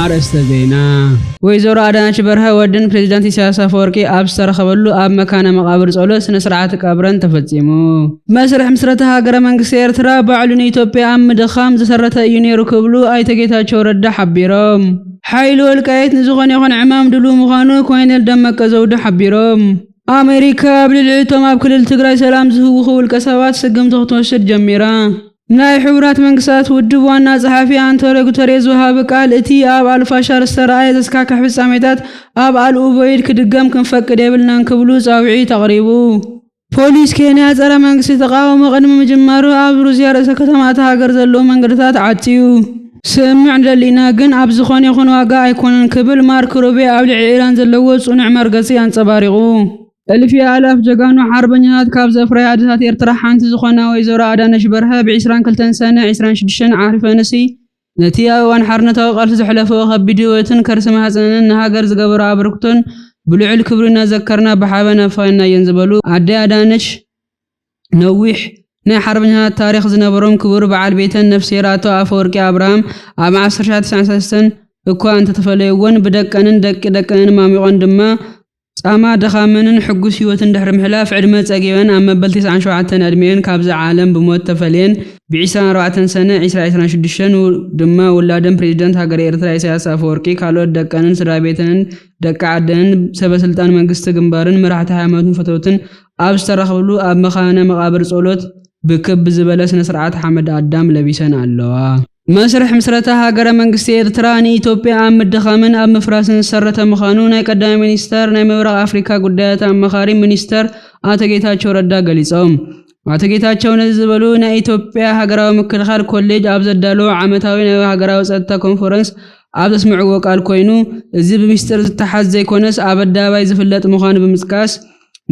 አርእስተ ዜና ወይዘሮ አዳነች በርሀ ወድን ፕሬዝዳንት ኢሳያስ አፈወርቂ ኣብ ዝተረኸበሉ ኣብ መካነ መቃብር ጸሎት ስነ ስርዓት ቀብረን ተፈጺሙ። መስርሕ ምስረታ ሃገረ መንግስቲ ኤርትራ ባዕሉ ንኢትዮጵያ ኣብ ምድኻም ዝሰረተ እዩ ነይሩ ክብሉ ኣይተ ጌታቸው ረዳ ሓቢሮም። ሓይሊ ወልቃይት ንዝኾነ ይኹን ዕማም ድሉ ምዃኑ ኮሎኔል ደመቀ ዘውዱ ሓቢሮም። ኣሜሪካ ኣብ ልዕሊቶም ኣብ ክልል ትግራይ ሰላም ዝህውኹ ውልቀ ሰባት ስግምቲ ክትወስድ ጀሚራ። ናይ ሕቡራት መንግስታት ውድብ ዋና ጸሓፊ አንቶኒዮ ጉተሬዝ ዝወሃበ ቃል እቲ ኣብ አልፋሻር ዝተረኣየ ዘስካክሕ ፍጻሜታት ኣብ አልኡበይድ ክድገም ክንፈቅድ የብልናን ክብሉ ጻውዒት ኣቕሪቡ። ፖሊስ ኬንያ ጸረ መንግስቲ ተቃውሞ ቅድሚ ምጅማሩ ኣብ ሩስያ ርእሰ ከተማታት ሃገር ዘለዉ መንገድታት ዓጽዩ። ስምዕ ደሊና ግን ኣብ ዝኾነ ይኹን ዋጋ ኣይኮነን ክብል ማርክ ሩቤ ኣብ ልዕሊ ኢራን ዘለዎ ጽኑዕ መርገጺ አንጸባሪቑ። እልፊ አላፍ ጀጋኑ ሓርበኛታት ካብ ዘፍረያ ኣዴታት ኤርትራ ሓንቲ ዝኾና ወይዘሮ አዳነች በርሀ ብ22 ሰነ 26 ዓርፈ ነሲ ነቲ ኣብ እዋን ሓርነታዊ ቃልሲ ዘሕለፈ ከቢድ ህይወትን ከርሲ ማህፀንን ንሃገር ዝገበሮ ኣበርክቶን ብልዑል ክብሪ እናዘከርና ብሓበን ኣፋይናየን ዝበሉ ኣዴ አዳነች ነዊሕ ናይ ሓርበኛታት ታሪክ ዝነበሮም ክቡር በዓል ቤተን ነፍሴር ኣቶ ኣፈወርቂ አብርሃም ኣብ 1993 እኳ እንተተፈለዩዎን ብደቀንን ደቂ ደቀንን ማሚቆን ድማ ጻማ ደኻመንን ሕጉስ ህይወትን ድሕሪ ምሕላፍ ዕድመ ጸጊበን ኣብ መበል 97 ዕድሜን ካብዚ ዓለም ብሞት ተፈልየን ብ24 ሰነ 2026 ድማ ወላደን ፕሬዝዳንት ሃገር ኤርትራ ኢሳያስ አፈወርቂ ካልኦት ደቀንን ስድራቤተንን ደቂ ዓደንን ሰበስልጣን መንግስቲ ግንባርን መራሕቲ ሃይማኖትን ፈተውትን ኣብ ዝተረኸብሉ ኣብ መካነ መቃብር ጸሎት ብክብ ዝበለ ስነ ስርዓት ሓመድ ኣዳም ለቢሰን ኣለዋ። መስርሕ ምስረታ ሃገረ መንግስቲ ኤርትራ ንኢትዮጵያ ኣብ ምድኻምን ኣብ ምፍራስን ዝሰረተ ምዃኑ ናይ ቀዳማይ ሚኒስተር ናይ ምብራቕ ኣፍሪካ ጉዳያት ኣማኻሪ ሚኒስተር ኣቶ ጌታቸው ረዳ ገሊጾም። ኣቶ ጌታቸው ነዚ ዝበሉ ናይ ኢትዮጵያ ሃገራዊ ምክልኻል ኮሌጅ ኣብ ዘዳለወ ዓመታዊ ናይ ሃገራዊ ጸጥታ ኮንፈረንስ ኣብ ዘስምዕዎ ቃል ኮይኑ እዚ ብምስጢር ዝተሓዝ ዘይኮነስ ኣብ ኣደባባይ ዝፍለጥ ምዃኑ ብምጥቃስ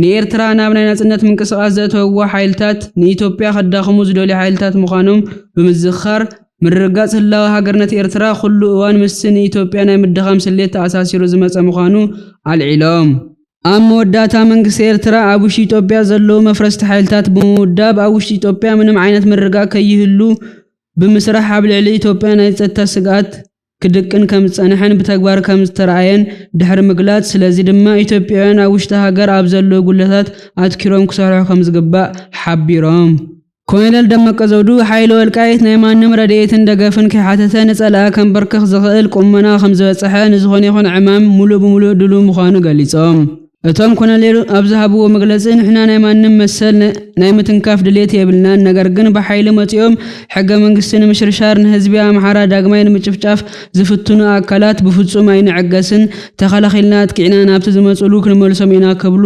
ንኤርትራ ናብ ናይ ናጽነት ምንቅስቓስ ዘእተውዎ ሓይልታት ንኢትዮጵያ ከዳኽሙ ዝደልዩ ሓይልታት ምዃኖም ብምዝኻር ምርጋጽ ህላዊ ሃገርነት ኤርትራ ኩሉ እዋን ምስ ኢትዮጵያ ናይ ምድኻም ስሌት ተኣሳሲሩ ዝመጸ ምዃኑ ኣልዒሎም። ኣብ መወዳእታ መንግስቲ ኤርትራ ኣብ ውሽጢ ኢትዮጵያ ዘለዉ መፍረስቲ ሓይልታት ብምውዳብ ኣብ ውሽጢ ኢትዮጵያ ምንም ዓይነት ምርጋጽ ከይህሉ ብምስራሕ ኣብ ልዕሊ ኢትዮጵያ ናይ ጸጥታ ስጋት ክድቅን ከም ዝጸንሐን ብተግባር ከም ዝተረኣየን ድሕሪ ምግላጽ ስለዚ ድማ ኢትዮጵያውያን ኣብ ውሽጢ ሃገር ኣብ ዘለዉ ጉለታት ኣትኪሮም ክሰርሑ ከም ዝግባእ ሓቢሮም። ኮሎኔል ደመቀ ዘውዱ ሓይሊ ወልቃይት ናይ ማንም ረድኤትን ደገፍን ከይሓተተ ንጸልኣ ከንበርክኽ ዝኽእል ቁመና ከም ዝበጽሐ ንዝኾነ ይኹን ዕማም ሙሉእ ብሙሉእ ድሉው ምዃኑ ገሊጾም። እቶም ኮሎኔል ኣብ ዝሃብዎ መግለጺ ንሕና ናይ ማንም መሰል ናይ ምትንካፍ ድሌት የብልናን፣ ነገር ግን ብሓይሊ መጺኦም ሕገ መንግስቲ ንምሽርሻር ንህዝቢ ኣምሓራ ዳግማይ ንምጭፍጫፍ ዝፍትኑ ኣካላት ብፍጹም ኣይንዕገስን፣ ተኸላኺልና ኣጥቂዕና ናብቲ ዝመጽሉ ክንመልሶም ኢና ክብሉ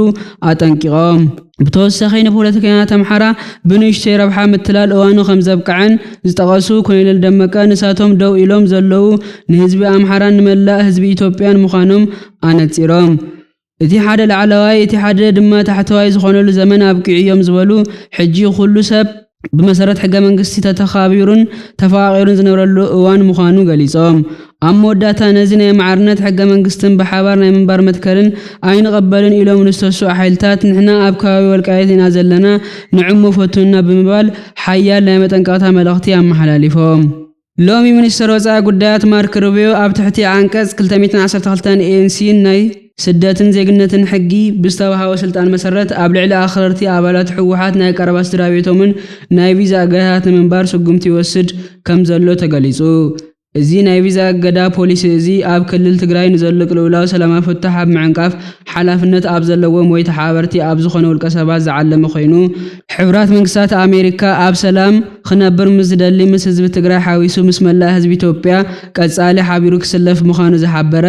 ኣጠንቂቖም። ብተወሳኺ ንፖለቲከኛታት ኣምሓራ ብንእሽተይ ረብሓ ምትላል እዋኑ ከም ዘብቅዐን ዝጠቐሱ ኮሎኔል ደመቀ ንሳቶም ደው ኢሎም ዘለዉ ንህዝቢ ኣምሓራን ንመላእ ህዝቢ ኢትዮጵያን ምዃኖም ኣነጺሮም። እቲ ሓደ ላዕለዋይ እቲ ሓደ ድማ ታሕተዋይ ዝኾነሉ ዘመን ኣብቂዑ እዮም ዝበሉ ሕጂ ኩሉ ሰብ ብመሰረት ሕገ መንግስቲ ተተኻቢሩን ተፋቒሩን ዝነብረሉ እዋን ምዃኑ ገሊጾም። ኣብ መወዳእታ ነዚ ናይ ማዕርነት ሕገ መንግስትን ብሓባር ናይ ምንባር መትከልን ኣይንቐበልን ኢሎም ንዝተስዑ ሓይልታት ንሕና ኣብ ከባቢ ወልቃይት ኢና ዘለና ንዕሞ ፈቱንና ብምባል ሓያል ናይ መጠንቀቕታ መልእኽቲ ኣመሓላሊፎም። ሎሚ ሚኒስትር ወፃኢ ጉዳያት ማርክ ሩቢዮ ኣብ ትሕቲ አንቀጽ 212 ANC ናይ ስደትን ዜግነትን ሕጊ ብዝተዋሃበ ስልጣን መሰረት ኣብ ልዕሊ ኣኽረርቲ ኣባላት ሕወሓት ናይ ቀረባ ስድራቤቶምን ናይ ቪዛ እገዳታት ንምንባር ስጉምቲ ይወስድ ከም ዘሎ ተገሊጹ። እዚ ናይ ቪዛ እገዳ ፖሊሲ እዚ ኣብ ክልል ትግራይ ንዘሎ ቅልውላው ሰላማዊ ፍታሕ ኣብ ምዕንቃፍ ሓላፍነት ኣብ ዘለዎም ወይ ተሓበርቲ ኣብ ዝኾነ ውልቀ ሰባት ዝዓለመ ኮይኑ ሕቡራት መንግስታት ኣሜሪካ ኣብ ሰላም ክነብር ምስ ዝደሊ ምስ ህዝቢ ትግራይ ሓዊሱ ምስ መላእ ህዝቢ ኢትዮጵያ ቀጻሊ ሓቢሩ ክስለፍ ምዃኑ ዝሓበረ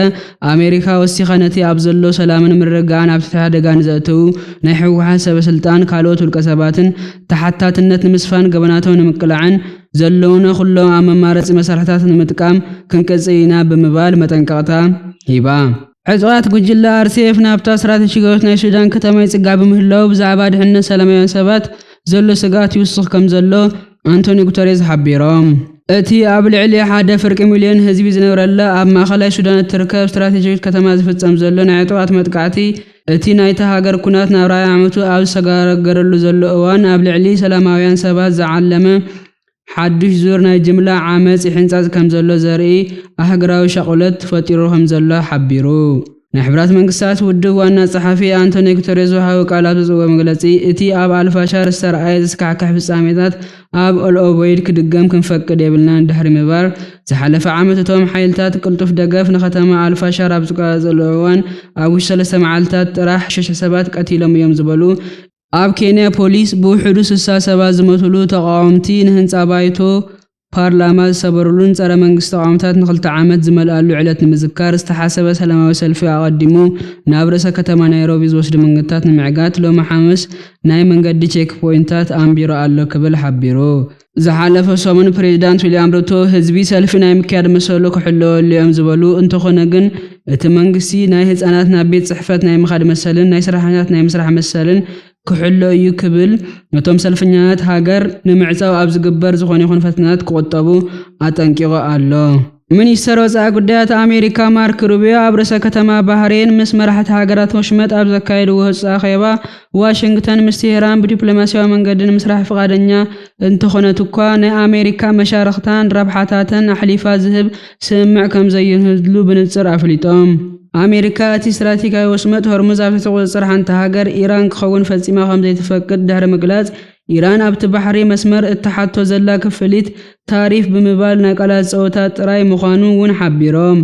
ኣሜሪካ ወሲኻ ነቲ ኣብ ዘሎ ሰላምን ምርግጋእን ኣብ ትሕቲ ሓደጋ ንዘእተዉ ናይ ሕወሓት ሰበስልጣን ካልኦት ውልቀ ሰባትን ተሓታትነት ንምስፋን ገበናቶም ንምቅላዕን ዘለውና ኩሎም ኣብ መማረፂ መሳርሕታት ንምጥቃም ክንቀጽል ኢና ብምባል መጠንቀቕታ ሂባ። ዕፅዋት ጉጅለ RCF ናብታ ስትራቴጂካዊት ናይ ሱዳን ከተማ ይጽጋዕ በምህላው ብዛዕባ ድሕነት ሰላማውያን ሰባት ዘሎ ስጋት ይውስኽ ከም ዘሎ አንቶኒዮ ጉተሬዝ ሓቢሮም። እቲ ኣብ ልዕሊ 1 ሚልዮን ህዝቢ ዝነብረላ ኣብ ማእኸላይ ሱዳን እትርከብ ስትራቴጂካዊት ከተማ ዝፍጸም ዘሎ ናይ ዕፅዋት መጥቃዕቲ እቲ ናይታ ሃገር ኩናት ናብ 40 ዓመቱ ኣብ ዝተጋገረሉ ዘሎ እዋን ኣብ ልዕሊ ሰላማውያን ሰባት ዝዓለመ ሓድሽ ዙር ናይ ጅምላ ዓመጽ ይሕንጻጽ ከም ዘሎ ዘርኢ ኣህጉራዊ ሸቕለት ፈጢሩ ከም ዘሎ ሓቢሩ ናይ ሕብራት መንግስታት ውድብ ዋና ጸሓፊ አንቶኒዮ ጉተሬዝ ዝሃበ ቃላት ዝጽውዕ መግለጺ እቲ ኣብ ኣልፋሻር ዝተርኣየ ዝስካሕካሕ ፍጻሜታት ኣብ ኦልኦቦይድ ክድገም ክንፈቅድ የብልናን ድሕሪ ምባር ዝሓለፈ ዓመት እቶም ሓይልታት ቅልጡፍ ደገፍ ንከተማ ኣልፋሻር ኣብ ዝቃጸሉ እዋን ኣብ ውሽጢ 3 መዓልትታት ጥራሕ 6 ሰባት ቀቲሎም እዮም ዝበሉ ኣብ ኬንያ ፖሊስ ብውሕዱ 60 ሰባት ዝመትሉ ተቃውምቲ ንህንጻ ባይቶ ፓርላማ ዝሰበሩሉን ጸረ መንግስቲ ተቃውምታት ንኽልተ ዓመት ዝመልኣሉ ዕለት ንምዝካር ዝተሓሰበ ሰላማዊ ሰልፊ ኣቀዲሙ ናብ ርእሰ ከተማ ናይሮቢ ዝወስድ መንገድታት ንምዕጋት ሎሚ ሐሙስ ናይ መንገዲ ቼክ ፖይንታት ኣንቢሮ ኣሎ ክብል ሓቢሩ ዝሓለፈ ሰሙን ፕሬዝዳንት ዊልያም ሩቶ ህዝቢ ሰልፊ ናይ ምክያድ መሰሉ ክሕልወሉ እዮም ዝበሉ እንተኾነ ግን እቲ መንግስቲ ናይ ህፃናት ናብ ቤት ጽሕፈት ናይ ምኻድ መሰልን ናይ ሰራሕተኛታት ናይ ምስራሕ መሰልን ክሕሎ እዩ ክብል ነቶም ሰልፈኛታት ሃገር ንምዕጻው ኣብ ዝግበር ዝኾነ ይኹን ፈተናት ክቁጠቡ ኣጠንቂቑ ኣሎ። ሚኒስተር ወጻኢ ጉዳያት ኣሜሪካ ማርክ ሩቢዮ ኣብ ርእሰ ከተማ ባህሬን ምስ መራሕቲ ሃገራት ወሽመጥ ኣብ ዘካየድዎ ህጻ ኸይባ ዋሽንግተን ምስ ቴህራን ብዲፕሎማስያዊ መንገዲ ንምስራሕ ፍቃደኛ እንተኾነት እኳ ናይ ኣሜሪካ መሻርክታን ረብሓታትን ኣሕሊፋ ዝህብ ስምምዕ ከም ዘይህሉ ብንጹር ኣፍሊጦም ኣሜሪካ እቲ ስትራቴጂካዊ ወሽመጥ ሆርሙዝ ኣብ ትቁጽር ሓንቲ ሃገር ኢራን ክኸውን ፈጺማ ከም ዘይትፈቅድ ድሕሪ ምግላጽ ኢራን ኣብቲ ባሕሪ መስመር እተሓቶ ዘላ ክፍሊት ታሪፍ ብምባል ናይ ቃላት ጸወታ ጥራይ ምዃኑ እውን ሓቢሮም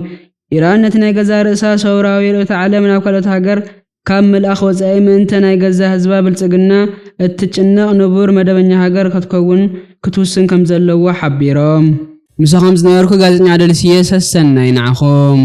ኢራን ነቲ ናይ ገዛ ርእሳ ሰውራዊ ርእዮተ ዓለም ናብ ካልኦት ሃገር ካብ ምልኣኽ ወጻኢ ምእንተ ናይ ገዛ ህዝባ ብልጽግና እትጭነቕ ንቡር መደበኛ ሃገር ክትከውን ክትውስን ከም ዘለዎ ሓቢሮም ምሳኸም ዝነበርኩ ጋዜጠኛ ደልስየ ሰሰናይ ንዓኹም